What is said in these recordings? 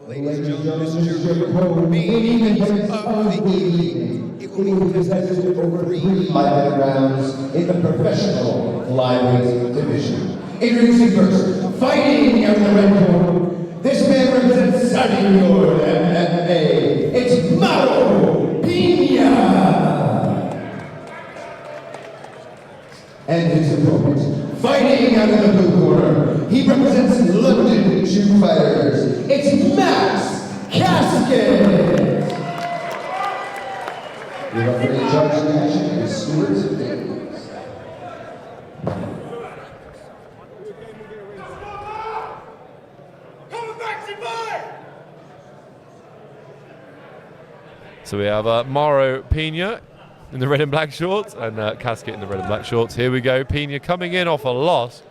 Ladies and gentlemen, this is your main event of the evening. It will be contested over 3 live rounds in the professional flyweight division. Introducing first, fighting out of the red corner. This man represents Senor MMA. It's MAURO PINA. And his opponent, fighting out of the blue corner, he represents London Shoot Fighters. It's KHASKET. Your referee in charge of the action is Stuart Davis. So we have MAURO PINA in the red and black shorts and KHASKET in the red and black shorts. Here we go. PINA coming in off a loss.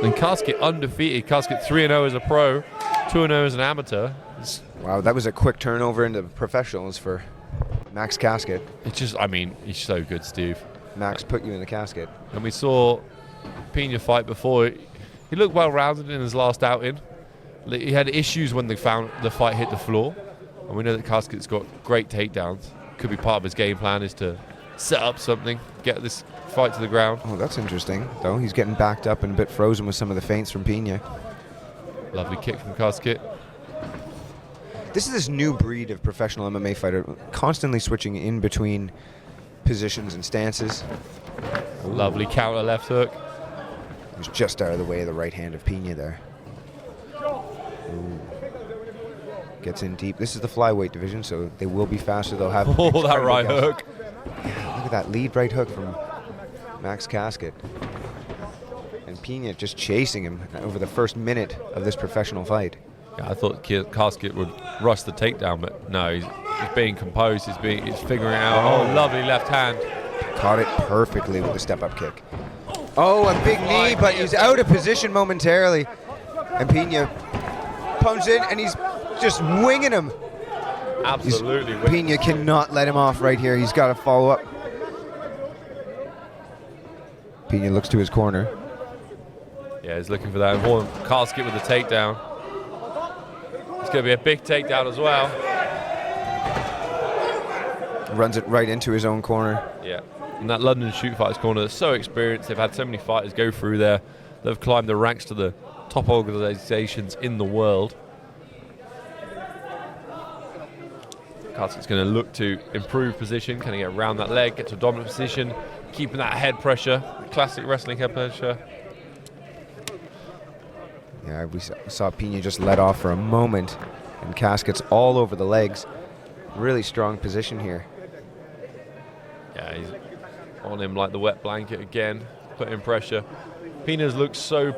And KHASKET undefeated. KHASKET 3-0 as a pro, 2-0 as an amateur. Wow, that was a quick turnover into professionals for Max KHASKET. It's just, I mean, he's so good, Steve. Max put you in the casket. And we saw PINA fight before. He looked well-rounded in his last outing. He had issues when the fight hit the floor. And we know that KHASKET's got great takedowns. Could be part of his game plan is to set up something, get this fight to the ground. Oh, that's interesting, though. He's getting backed up and a bit frozen with some of the feints from PINA. Lovely kick from KHASKET. This is this new breed of professional MMA fighter, constantly switching in between positions and stances. Lovely counter left hook. He was just out of the way of the right hand of PINA there. Ooh. Gets in deep. This is the flyweight division, so they will be faster. They'll have that right hook. Yeah, look at that lead right hook from Max KHASKET. And PINA just chasing him over the first minute of this professional fight. Yeah, I thought KHASKET would rush the takedown, but no, he's being composed. He's figuring it out. Oh, lovely left hand. Caught it perfectly with a step-up kick. Oh, a big knee, but he's out of position momentarily. And PINA punches in, and he's just winging him. Absolutely. PINA cannot let him off right here. He's got to follow up. PINA looks to his corner. Yeah, he's looking for that. And KHASKET with the takedown. It's going to be a big takedown as well. Runs it right into his own corner. Yeah. And that London Shoot Fighters corner, they're so experienced. They've had so many fighters go through there. They've climbed the ranks to the top organizations in the world. KHASKET's going to look to improve position. Can he get around that leg, get to a dominant position, keeping that head pressure, classic wrestling head pressure. Yeah, we saw PINA just let off for a moment, and KHASKET's all over the legs. Really strong position here. Yeah, he's on him like the wet blanket again, putting pressure. PINA's looks so...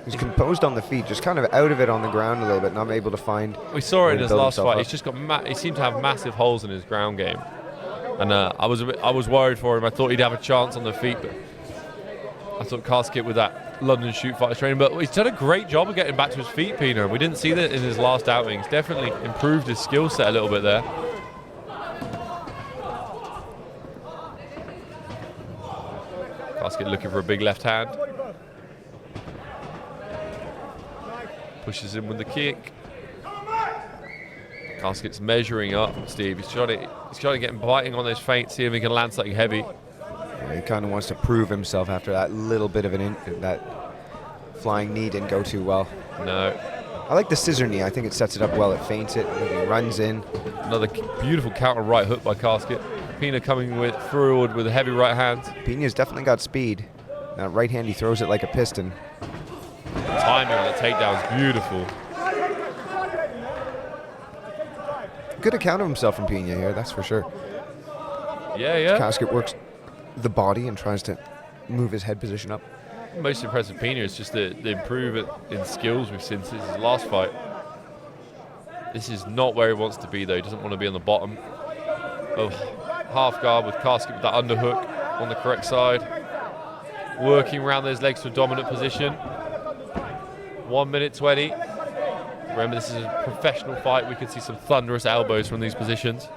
He's composed on the feet, just kind of out of it on the ground a little bit, not able to find... We saw it in his last fight. He's just got he seemed to have massive holes in his ground game. And I was worried for him. I thought he'd have a chance on the feet, but I thought KHASKET with that London Shoot Fighters training, but he's done a great job of getting back to his feet, PINA. We didn't see that in his last outings. Definitely improved his skill set a little bit there. KHASKET looking for a big left hand. Pushes in with the kick. KHASKET's measuring up, Steve. He's trying to get him biting on those feints, see if he can land something heavy. Yeah, he kind of wants to prove himself after that little bit of that flying knee didn't go too well. No. I like the scissor knee. I think it sets it up well. It feints it, he runs in. Another beautiful counter right hook by KHASKET. PINA coming forward with a heavy right hand. PINA's definitely got speed. That right hand, he throws it like a piston. Timing on the takedown is beautiful. Good account of himself from PINA here, that's for sure. Yeah. KHASKET works the body and tries to move his head position up. Most impressive PINA is just the improvement in skills we've seen since his last fight. This is not where he wants to be though. He doesn't want to be on the bottom of half guard with KHASKET with that underhook on the correct side. Working around those legs to a dominant position. 1 minute 20. Remember, this is a professional fight. We could see some thunderous elbows from these positions.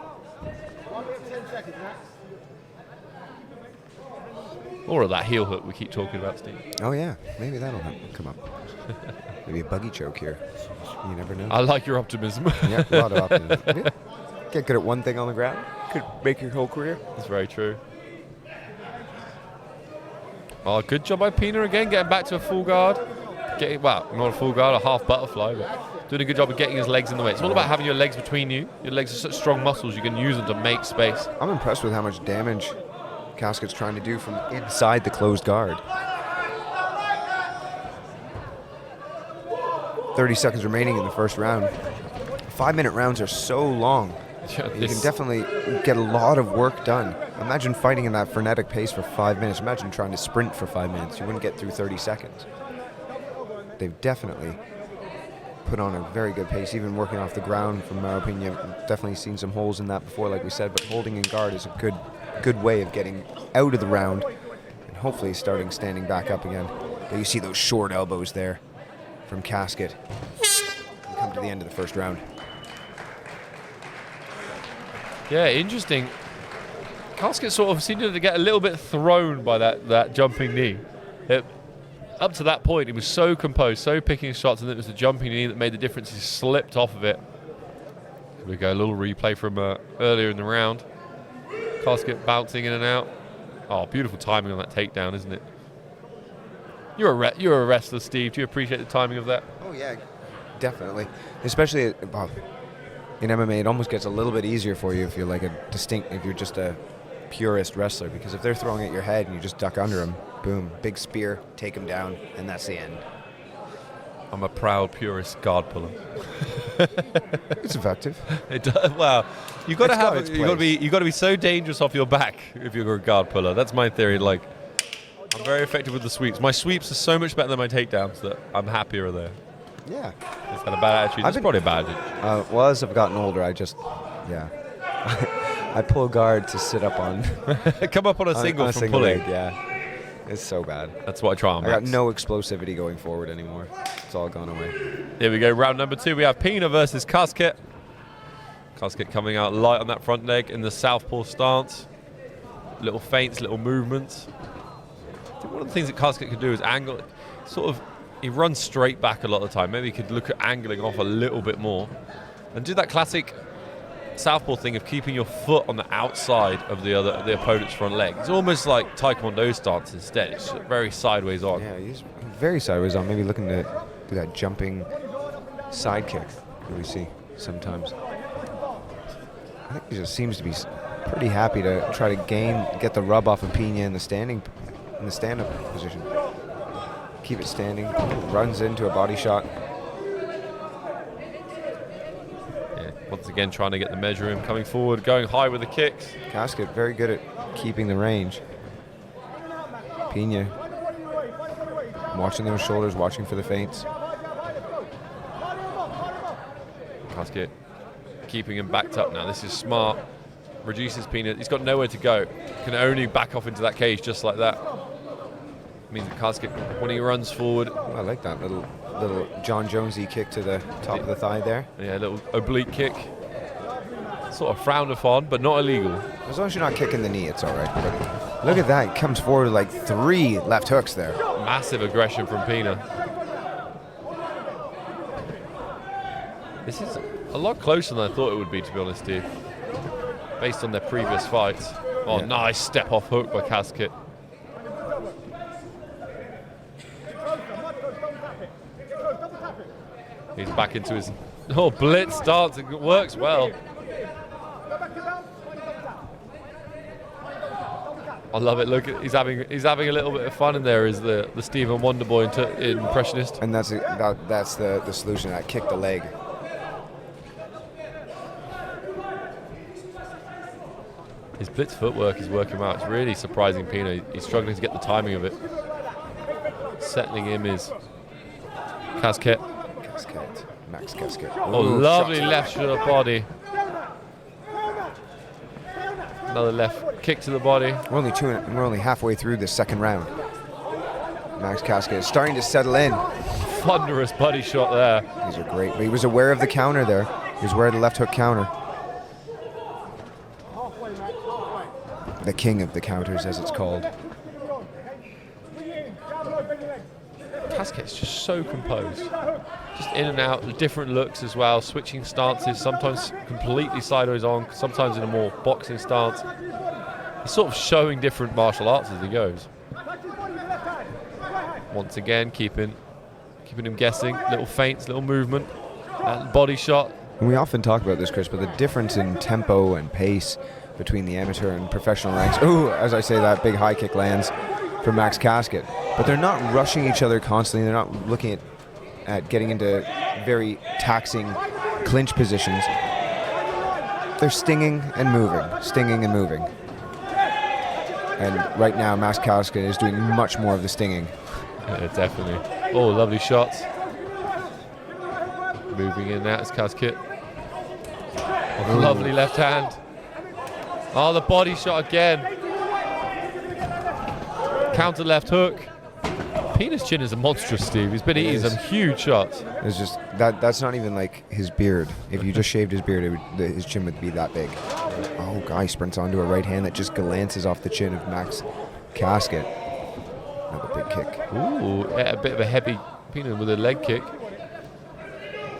Or that heel hook we keep talking about, Steve. Oh yeah, maybe that'll come up. Maybe a buggy choke here. You never know. I like your optimism. Yeah, a lot of optimism. Yeah. Get good at one thing on the ground, could make your whole career. That's very true. Oh, good job by Pina again, getting back to a full guard. Well, not a full guard, a half butterfly, but doing a good job of getting his legs in the way. It's all about having your legs between you. Your legs are such strong muscles, you can use them to make space. I'm impressed with how much damage Kasket's trying to do from inside the closed guard. 30 seconds remaining in the first round. 5-minute rounds are so long. Yeah, You can definitely get a lot of work done. Imagine fighting in that frenetic pace for 5 minutes. Imagine trying to sprint for 5 minutes. You wouldn't get through 30 seconds. They've definitely put on a very good pace, even working off the ground from MAURO PINA. Definitely seen some holes in that before, like we said, but holding in guard is a good way of getting out of the round and hopefully starting standing back up again. But you see those short elbows there from Kasket. Come to the end of the first round. Yeah, interesting. Kasket sort of seemed to get a little bit thrown by that jumping knee. Up to that point, he was so composed, so picking his shots, and it was the jumping knee that made the difference. He slipped off of it. Here we go, a little replay from earlier in the round. Kasket bouncing in and out. Oh, beautiful timing on that takedown, isn't it? You're a wrestler, Steve. Do you appreciate the timing of that? Oh, yeah, definitely. Especially well, in MMA, it almost gets a little bit easier for you if you're like if you're just a purist wrestler, because if they're throwing at your head and you just duck under them, boom, big spear, take them down, and that's the end. I'm a proud purist guard puller. It's effective. It does, well, you got to be so dangerous off your back if you're a guard puller. That's my theory. Like, I'm very effective with the sweeps. My sweeps are so much better than my takedowns that I'm happier there. Yeah. It's got a bad attitude. It's probably a bad attitude. Well, as I've gotten older, I pull guard to sit up on. Come up on a single from pulling. Leg, yeah. It's so bad. That's what I try on I got max. no explosivity going forward anymore. It's all gone away. Here we go, round number 2. We have Pina versus KHASKET. KHASKET coming out light on that front leg in the southpaw stance. Little feints, little movements. I think one of the things that KHASKET could do is angle. He runs straight back a lot of the time. Maybe he could look at angling off a little bit more and do that classic southpaw thing of keeping your foot on the outside of the opponent's front leg. It's almost like Taekwondo stance instead. It's very sideways on. Yeah, he's very sideways on. Maybe looking to do that jumping side kick that we see sometimes. I think he just seems to be pretty happy to try to get the rub off of Pina in the stand-up position. Keep it standing. Runs into a body shot. Once again, trying to get the measure in, coming forward, going high with the kicks. KHASKET very good at keeping the range. Pina watching those shoulders, watching for the feints. KHASKET keeping him backed up now. This is smart. Reduces Pina. He's got nowhere to go. Can only back off into that cage just like that. Means that KHASKET, when he runs forward. I like that little John Jonesy kick to the top of the thigh there. Yeah, a little oblique kick. Sort of frowned upon, but not illegal. As long as you're not kicking the knee, it's all right. But look at that. He comes forward like 3 left hooks there. Massive aggression from Pina. This is a lot closer than I thought it would be, to be honest, Steve. Based on their previous fights. Oh, yeah. Nice step-off hook by KHASKET. He's back into his blitz stance. It works well. I love it. Look, he's having a little bit of fun in there. Is the Stephen Wonderboy impressionist? And that's the solution. That kick the leg. His blitz footwork is working out. It's really surprising Pina. He's struggling to get the timing of it. Settling him is KHASKET. Max KHASKET. Oh, lovely left to the body. Another left kick to the body. We're only halfway through the second round. Max KHASKET is starting to settle in. Thunderous body shot there. These are great. But he was aware of the counter there. He was aware of the left hook counter. The king of the counters, as it's called. Kasket's just so composed. Just in and out, with different looks as well, switching stances, sometimes completely sideways on, sometimes in a more boxing stance. He's sort of showing different martial arts as he goes. Once again, keeping him guessing. Little feints, little movement, body shot. We often talk about this, Chris, but the difference in tempo and pace between the amateur and professional ranks. Ooh, as I say, that big high kick lands for Max Kasket. But they're not rushing each other constantly. They're not looking at getting into very taxing clinch positions. They're stinging and moving, stinging and moving. And right now, Max Kasket is doing much more of the stinging. Yeah, definitely. Oh, lovely shots. Moving in now, it's Kasket. Oh, lovely left hand. Oh, the body shot again. Counter left hook. Pina's chin is a monstrous, Steve. He's been eating some huge shots. It's just that's not even like his beard. If you just shaved his beard, his chin would be that big. Oh, guy sprints onto a right hand that just glances off the chin of Max Kasket. Another big kick. Ooh, a bit of a heavy Pina with a leg kick.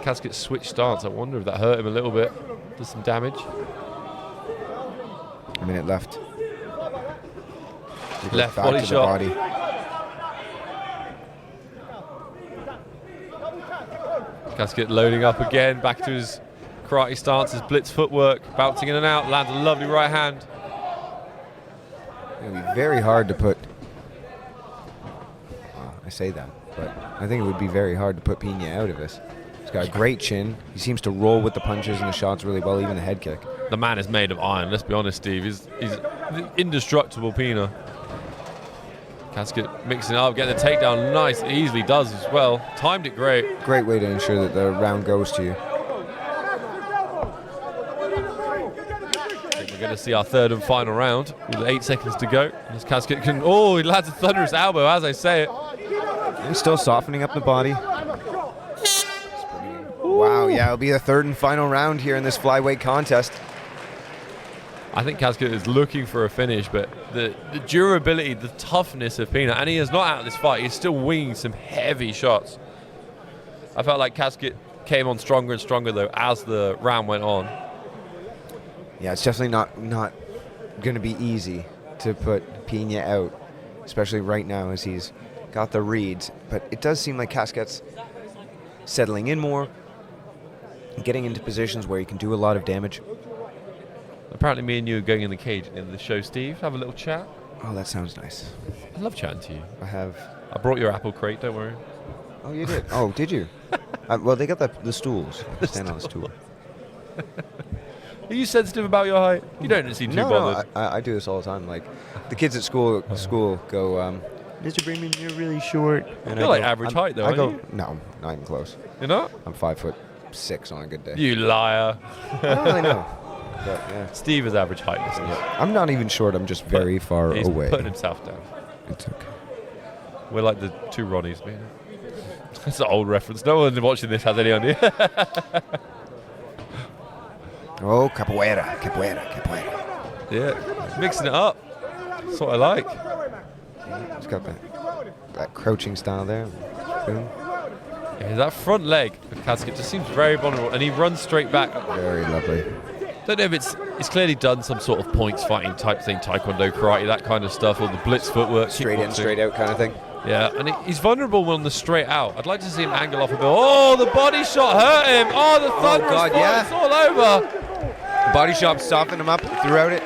Kasket switched stance. I wonder if that hurt him a little bit. Does some damage. A minute left. Left back body to the shot. body. Kasket loading up again, back to his karate stance, his blitz footwork, bouncing in and out, lands a lovely right hand. It'll be very hard to put. I say that, but I think it would be very hard to put Pina out of this. He's got a great chin. He seems to roll with the punches and the shots really well, even the head kick. The man is made of iron, let's be honest, Steve. He's indestructible Pina. Kasket mixing it up, getting the takedown nice, easily does as well. Timed it great. Great way to ensure that the round goes to you. I think we're going to see our third and final round with 8 seconds to go. This Kasket can, oh, he lands a thunderous elbow as I say it. He's still softening up the body. Wow, yeah, it'll be the third and final round here in this flyweight contest. I think Kasket is looking for a finish, but the durability, the toughness of Pina, and he is not out of this fight. He's still winging some heavy shots. I felt like Kasket came on stronger and stronger, though, as the round went on. Yeah, it's definitely not going to be easy to put Pina out, especially right now as he's got the reads. But it does seem like Kasket's settling in more, getting into positions where he can do a lot of damage. Apparently me and you are going in the cage in the show, Steve. Have a little chat. Oh, that sounds nice. I love chatting to you. I brought your apple crate, don't worry. Oh, you did? Oh, did you? Well, they got the stools. Stand on the stool. Are you sensitive about your height? You don't seem too bothered. No, I do this all the time. Like, the kids at school go, Mr. Freeman, you're really short. And You're like average height, though, aren't you? No, not even close. You're not? I'm 5'6" on a good day. You liar. I don't really know. But, yeah. Steve is average height, isn't he? I'm not even short. I'm just very far He's away. putting himself down. It's okay. We're like the two Ronnies, man. That's an old reference. No one watching this has any idea. Oh, capoeira. Yeah, mixing it up. That's what I like. It's got that crouching style there. Boom. Yeah, that front leg of Kasket just seems very vulnerable, and he runs straight back. Very lovely. Don't know if it's clearly done some sort of points fighting type thing, taekwondo, karate, that kind of stuff, or the blitz footwork. Straight in, straight out kind of thing. Yeah, and he's vulnerable on the straight out. I'd like to see him angle off a bit. Oh, the body shot hurt him. Oh, the thunderous God, fall. yeah. It's all over. Body shot softened him up throughout it.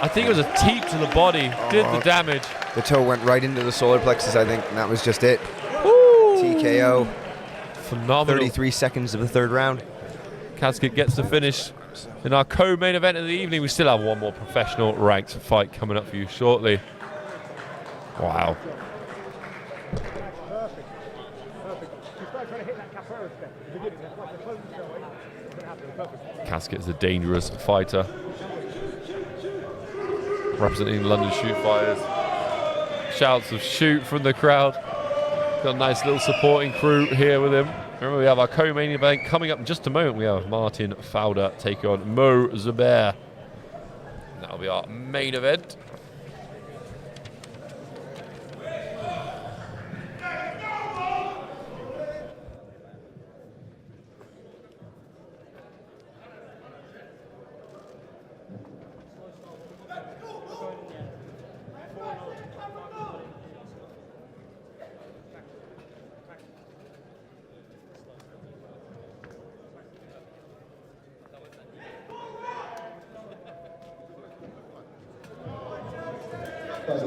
I think it was a teep to the body. Did the damage. The toe went right into the solar plexus, I think, and that was just it. Woo. TKO. Phenomenal. 33 seconds of the third round. Kasket gets the finish. In our co-main event of the evening, we still have one more professional ranked fight coming up for you shortly. Wow. Kasket is a dangerous fighter. Representing London Shoot Fighters. Shouts of shoot from the crowd. Got a nice little supporting crew here with him. Remember, we have our co-main event coming up in just a moment. We have Martin Fowler taking on Mo Zubair. That'll be our main event. Ladies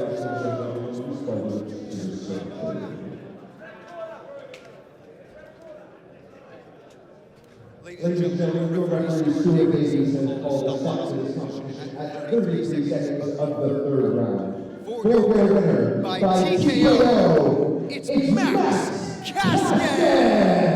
and gentlemen, your referee Stuart Davies has called a stop to this competition at 33 seconds of the third round. For your winner by TKO, it's Max Casket!